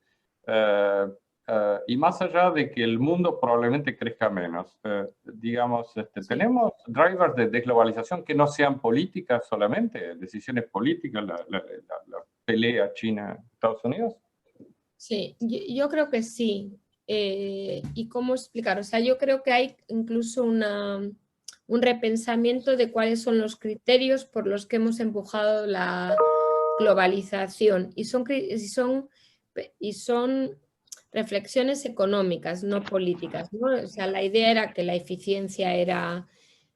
Y más allá de que el mundo probablemente crezca menos. Digamos, ¿tenemos drivers de desglobalización que no sean políticas solamente? ¿Decisiones políticas, la pelea China-Estados Unidos? Sí, yo creo que sí. ¿Y cómo explicar? O sea, yo creo que hay incluso un repensamiento de cuáles son los criterios por los que hemos empujado la globalización. Y son reflexiones económicas, no políticas, ¿no? O sea, la idea era que la eficiencia era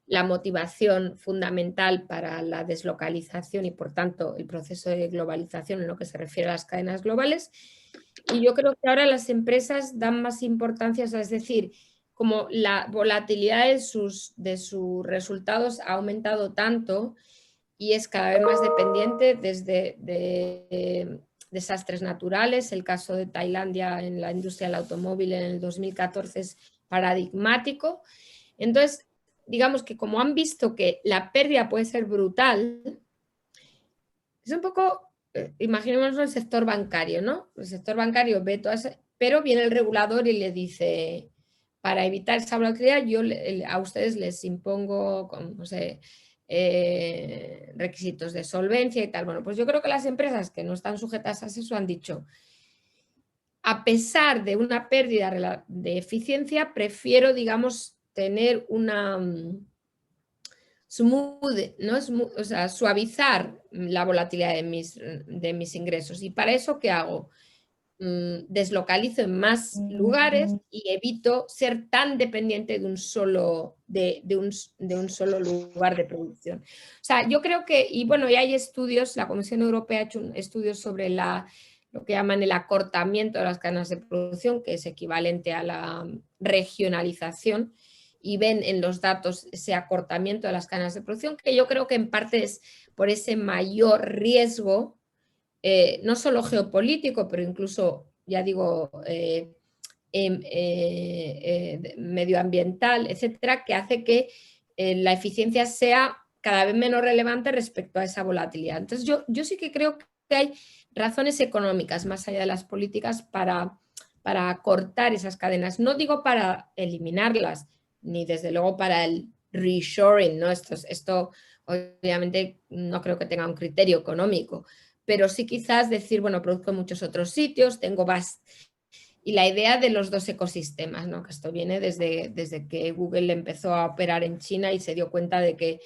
la motivación fundamental para la deslocalización y, por tanto, el proceso de globalización en lo que se refiere a las cadenas globales. Y yo creo que ahora las empresas dan más importancia, o sea, es decir, como la volatilidad de sus resultados ha aumentado tanto y es cada vez más dependiente desde desastres naturales. El caso de Tailandia en la industria del automóvil en el 2014 es paradigmático. Entonces, digamos que como han visto que la pérdida puede ser brutal, es un poco, imaginémonos el sector bancario, ¿no? El sector bancario ve todo eso, pero viene el regulador y le dice, para evitar esa volatilidad, yo a ustedes les impongo, no sé, requisitos de solvencia y tal. Bueno, pues yo creo que las empresas que no están sujetas a eso han dicho, a pesar de una pérdida de eficiencia, prefiero, digamos, tener una smooth, ¿no? O sea, suavizar la volatilidad de mis ingresos. Y para eso, ¿qué hago? Deslocalizo en más lugares y evito ser tan dependiente de un solo lugar de producción. O sea, yo creo que, y bueno, ya hay estudios, la Comisión Europea ha hecho estudios sobre lo que llaman el acortamiento de las cadenas de producción, que es equivalente a la regionalización, y ven en los datos ese acortamiento de las cadenas de producción, que yo creo que en parte es por ese mayor riesgo, no solo geopolítico, pero incluso, ya digo, medioambiental, etcétera, que hace que la eficiencia sea cada vez menos relevante respecto a esa volatilidad. Entonces, yo sí que creo que hay razones económicas, más allá de las políticas, para cortar esas cadenas. No digo para eliminarlas, ni desde luego para el reshoring, ¿no? Esto obviamente no creo que tenga un criterio económico, pero sí quizás decir, bueno, produzco en muchos otros sitios, tengo y la idea de los dos ecosistemas, ¿no? Que esto viene desde que Google empezó a operar en China y se dio cuenta de que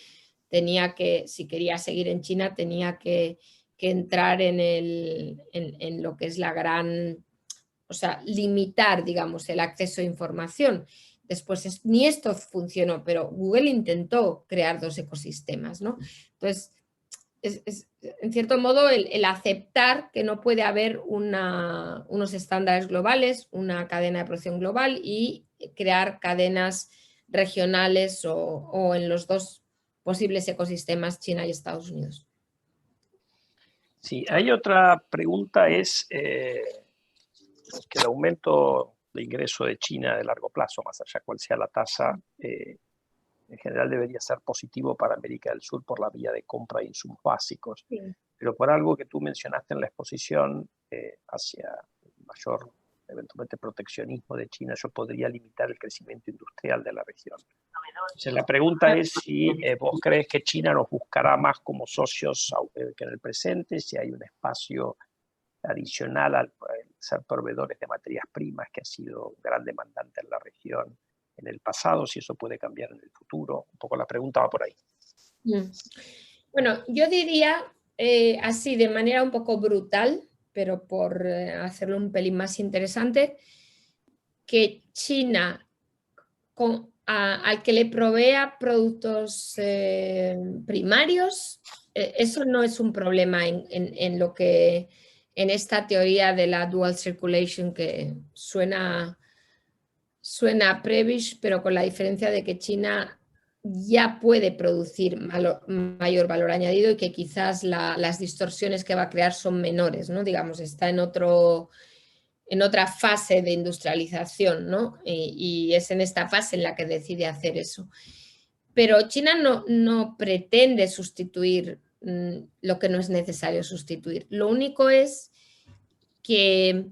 si quería seguir en China, tenía que entrar en lo que es la gran, o sea, limitar, digamos, el acceso a información. Después ni esto funcionó, pero Google intentó crear dos ecosistemas, ¿no? Entonces, en cierto modo el aceptar que no puede haber unos estándares globales, una cadena de producción global y crear cadenas regionales o en los dos posibles ecosistemas, China y Estados Unidos. Sí, hay otra pregunta, es que el aumento de ingreso de China de largo plazo, más allá cual sea la tasa, en general debería ser positivo para América del Sur por la vía de compra de insumos básicos. Sí. Pero por algo que tú mencionaste en la exposición hacia mayor, eventualmente, proteccionismo de China, yo podría limitar el crecimiento industrial de la región. Entonces, la pregunta es si vos crees que China nos buscará más como socios que en el presente, si hay un espacio adicional al ser proveedores de materias primas, que ha sido un gran demandante en la región en el pasado, si eso puede cambiar en el futuro. Un poco la pregunta va por ahí. Bueno, yo diría así de manera un poco brutal, pero por hacerlo un pelín más interesante, que China, al que le provea productos primarios, eso no es un problema en lo que, en esta teoría de la dual circulation, que suena prevish, pero con la diferencia de que China ya puede producir mayor valor añadido y que quizás las distorsiones que va a crear son menores, ¿no? Digamos, está en otra fase de industrialización, ¿no? Y es en esta fase en la que decide hacer eso. Pero China no pretende sustituir lo que no es necesario sustituir. Lo único es que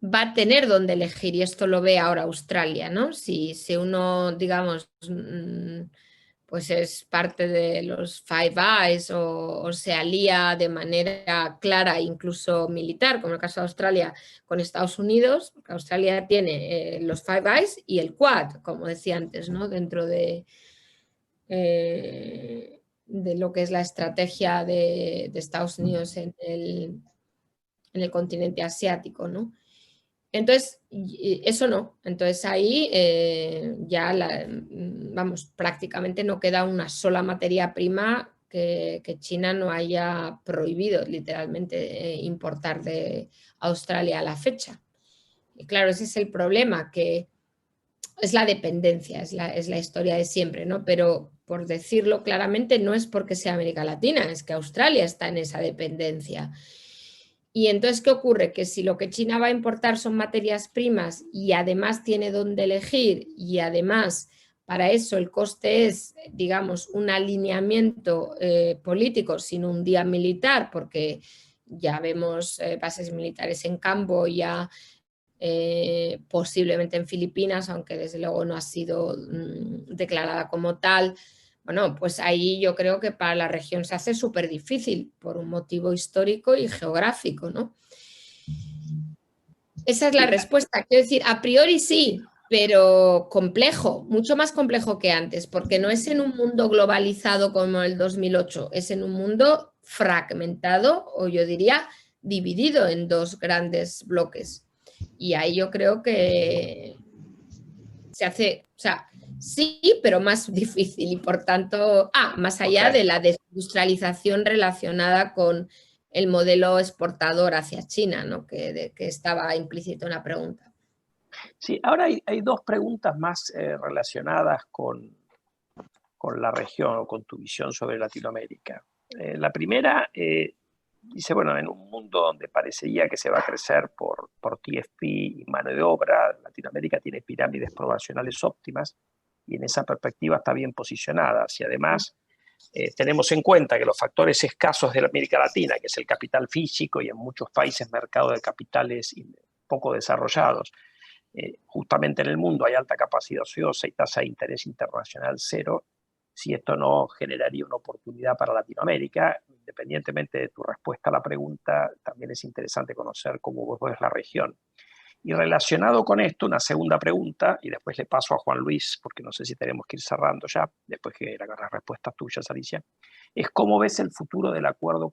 va a tener donde elegir, y esto lo ve ahora Australia, ¿no? Si uno, digamos, pues es parte de los Five Eyes o se alía de manera clara, incluso militar, como el caso de Australia, con Estados Unidos, porque Australia tiene los Five Eyes y el Quad, como decía antes, ¿no? Dentro de lo que es la estrategia de Estados Unidos en el continente asiático, ¿no? Entonces, eso no. Entonces ahí ya, vamos, prácticamente no queda una sola materia prima que China no haya prohibido literalmente importar de Australia a la fecha. Y claro, ese es el problema, que es la dependencia, es la historia de siempre, ¿no? Pero por decirlo claramente, no es porque sea América Latina, es que Australia está en esa dependencia. Y entonces, ¿qué ocurre? Que si lo que China va a importar son materias primas y además tiene dónde elegir y además para eso el coste es, digamos, un alineamiento político sin un día militar, porque ya vemos bases militares en Camboya, posiblemente en Filipinas, aunque desde luego no ha sido declarada como tal. Bueno, pues ahí yo creo que para la región se hace súper difícil por un motivo histórico y geográfico, ¿no? Esa es la respuesta. Quiero decir, a priori sí, pero complejo, mucho más complejo que antes, porque no es en un mundo globalizado como el 2008, es en un mundo fragmentado o yo diría dividido en dos grandes bloques. Y ahí yo creo que se hace, o sea, sí, pero más difícil y por tanto, más allá de la desindustrialización relacionada con el modelo exportador hacia China, ¿no? que estaba implícito en la pregunta. Sí, ahora hay dos preguntas más relacionadas con la región o con tu visión sobre Latinoamérica. La primera dice, bueno, en un mundo donde parecería que se va a crecer por TFP y mano de obra, Latinoamérica tiene pirámides poblacionales óptimas y en esa perspectiva está bien posicionada. Y además tenemos en cuenta que los factores escasos de la América Latina, que es el capital físico y en muchos países mercados de capitales poco desarrollados, justamente en el mundo hay alta capacidad ociosa y tasa de interés internacional cero, si esto no generaría una oportunidad para Latinoamérica. Independientemente de tu respuesta a la pregunta, también es interesante conocer cómo vos ves la región. Y relacionado con esto, una segunda pregunta, y después le paso a Juan Luis, porque no sé si tenemos que ir cerrando ya, después que las respuestas tuyas, Alicia, es cómo ves el futuro del acuerdo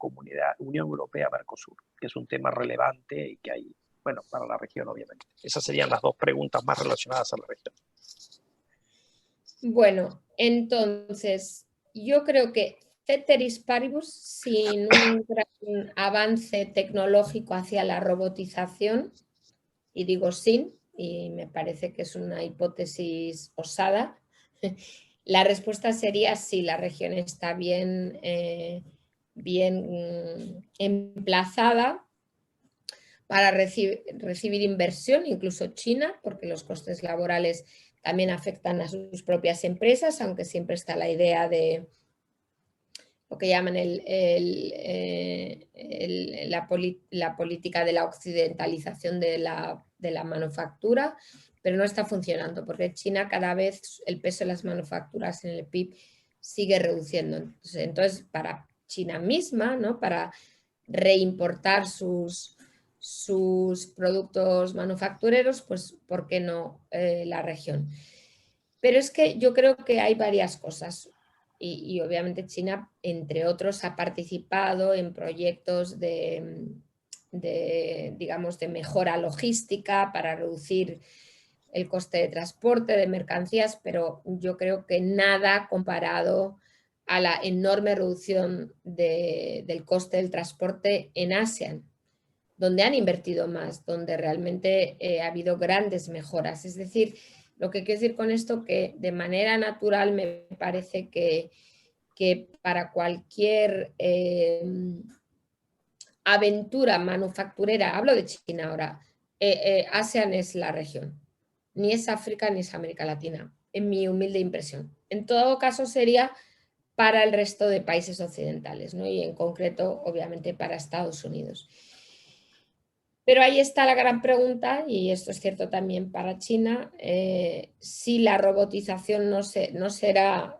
Unión Europea-Mercosur, que es un tema relevante y que hay, bueno, para la región, obviamente. Esas serían las dos preguntas más relacionadas a la región. Bueno, entonces, yo creo que ceteris paribus, sin un gran avance tecnológico hacia la robotización, y digo sin, y me parece que es una hipótesis osada, la respuesta sería sí, la región está bien emplazada para recibir inversión, incluso China, porque los costes laborales también afectan a sus propias empresas, aunque siempre está la idea de lo que llaman la política de la occidentalización de la manufactura, pero no está funcionando porque China cada vez el peso de las manufacturas en el PIB sigue reduciendo. Entonces para China misma, ¿no? Para reimportar sus productos manufactureros, pues ¿por qué no la región? Pero es que yo creo que hay varias cosas. Y obviamente China, entre otros, ha participado en proyectos digamos, de mejora logística para reducir el coste de transporte de mercancías, pero yo creo que nada comparado a la enorme reducción del coste del transporte en Asia, donde han invertido más, donde realmente ha habido grandes mejoras. Es decir, lo que quiero decir con esto que de manera natural me parece que para cualquier aventura manufacturera, hablo de China ahora, ASEAN es la región, ni es África ni es América Latina, en mi humilde impresión. En todo caso sería para el resto de países occidentales, ¿no? Y en concreto, obviamente, para Estados Unidos. Pero ahí está la gran pregunta, y esto es cierto también para China, si la robotización no será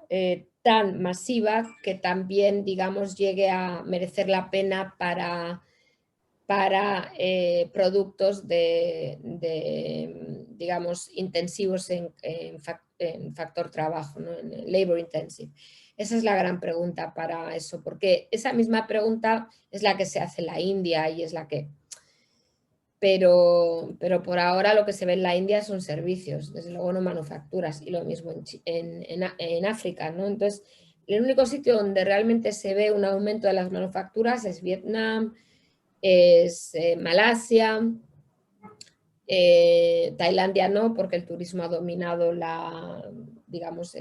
tan masiva que también, digamos, llegue a merecer la pena para productos digamos, intensivos en factor trabajo, ¿no? En labor intensive. Esa es la gran pregunta para eso, porque esa misma pregunta es la que se hace en la India y es la que... Pero por ahora lo que se ve en la India son servicios, desde luego no manufacturas, y lo mismo en África, ¿no? Entonces, el único sitio donde realmente se ve un aumento de las manufacturas es Vietnam, es Malasia, Tailandia no, porque el turismo ha dominado digamos,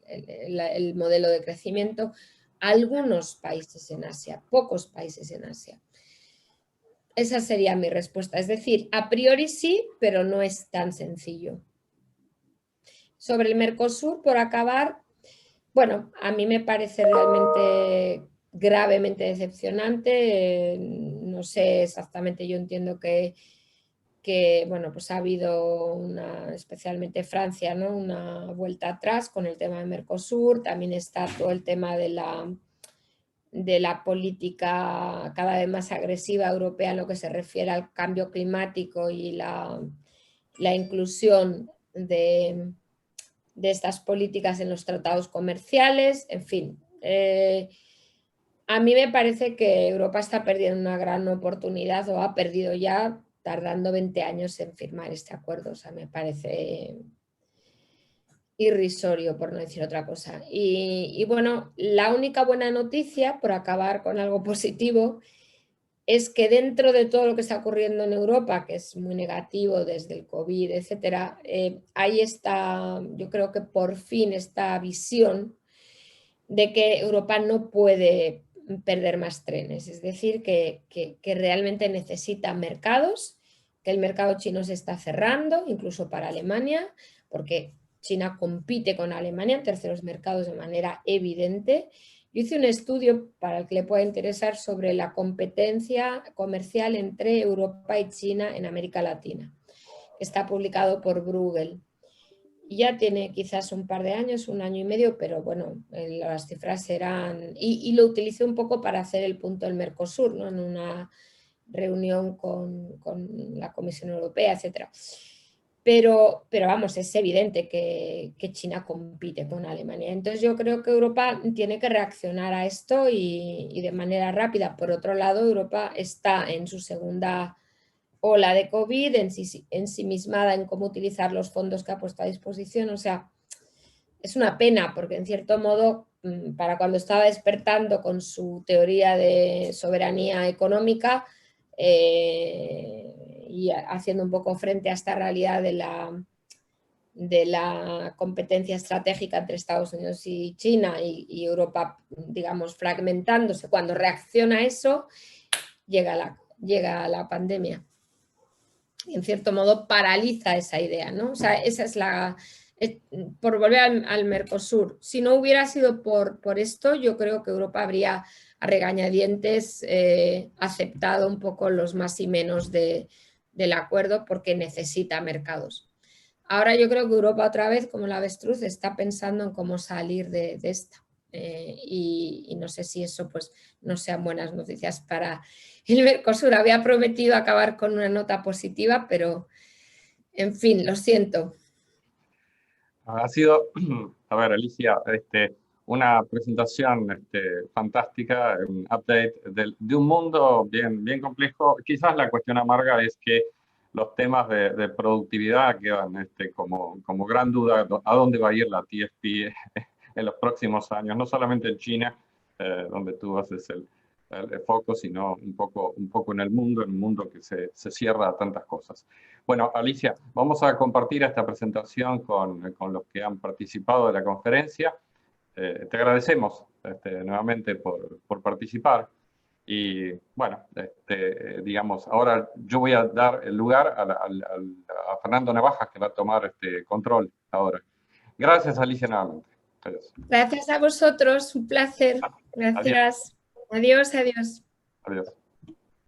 el modelo de crecimiento. Algunos países en Asia, pocos países en Asia. Esa sería mi respuesta. Es decir, a priori sí, pero no es tan sencillo. Sobre el Mercosur, por acabar, bueno, a mí me parece realmente gravemente decepcionante. No sé exactamente, yo entiendo que bueno, pues ha habido especialmente Francia, ¿no? Una vuelta atrás con el tema de Mercosur. También está todo el tema de la política cada vez más agresiva europea en lo que se refiere al cambio climático y la inclusión de estas políticas en los tratados comerciales, en fin. A mí me parece que Europa está perdiendo una gran oportunidad, o ha perdido ya, tardando 20 años en firmar este acuerdo. O sea, me parece irrisorio, por no decir otra cosa. Y bueno, la única buena noticia, por acabar con algo positivo, es que dentro de todo lo que está ocurriendo en Europa, que es muy negativo desde el COVID, etcétera, ahí está, yo creo que por fin, esta visión de que Europa no puede perder más trenes, es decir, que realmente necesita mercados, que el mercado chino se está cerrando, incluso para Alemania, porque China compite con Alemania en terceros mercados de manera evidente. Yo hice un estudio, para el que le pueda interesar, sobre la competencia comercial entre Europa y China en América Latina. Está publicado por Bruegel. Ya tiene quizás un par de años, un año y medio, pero bueno, las cifras eran... Y lo utilicé un poco para hacer el punto del Mercosur, ¿no? En una reunión con la Comisión Europea, etcétera. Pero vamos, es evidente que China compite con Alemania. Entonces yo creo que Europa tiene que reaccionar a esto y de manera rápida. Por otro lado, Europa está en su segunda ola de COVID, ensimismada en cómo utilizar los fondos que ha puesto a disposición. O sea, es una pena porque en cierto modo, para cuando estaba despertando con su teoría de soberanía económica, y haciendo un poco frente a esta realidad de la competencia estratégica entre Estados Unidos y China y Europa, digamos, fragmentándose, cuando reacciona a eso, llega la pandemia. y en cierto modo paraliza esa idea, ¿no? O sea, esa es por volver al Mercosur. Si no hubiera sido por esto, yo creo que Europa habría a regañadientes aceptado un poco los más y menos del acuerdo porque necesita mercados. Ahora yo creo que Europa otra vez, como la avestruz, está pensando en cómo salir de esta. Y no sé si eso pues no sean buenas noticias para el Mercosur. Había prometido acabar con una nota positiva, pero en fin, lo siento. Ha sido, a ver, Alicia, una presentación fantástica, un update de un mundo bien, bien complejo. Quizás la cuestión amarga es que los temas de productividad quedan como gran duda a dónde va a ir la TFP en los próximos años, no solamente en China, donde tú haces el foco, sino un poco en el mundo que se cierra a tantas cosas. Bueno, Alicia, vamos a compartir esta presentación con los que han participado de la conferencia. Te agradecemos nuevamente por participar. Y bueno, digamos, ahora yo voy a dar el lugar a Fernando Navajas, que va a tomar control ahora. Gracias, Alicia, nuevamente. Adiós. Gracias a vosotros, un placer. Gracias. Adiós, adiós. Adiós.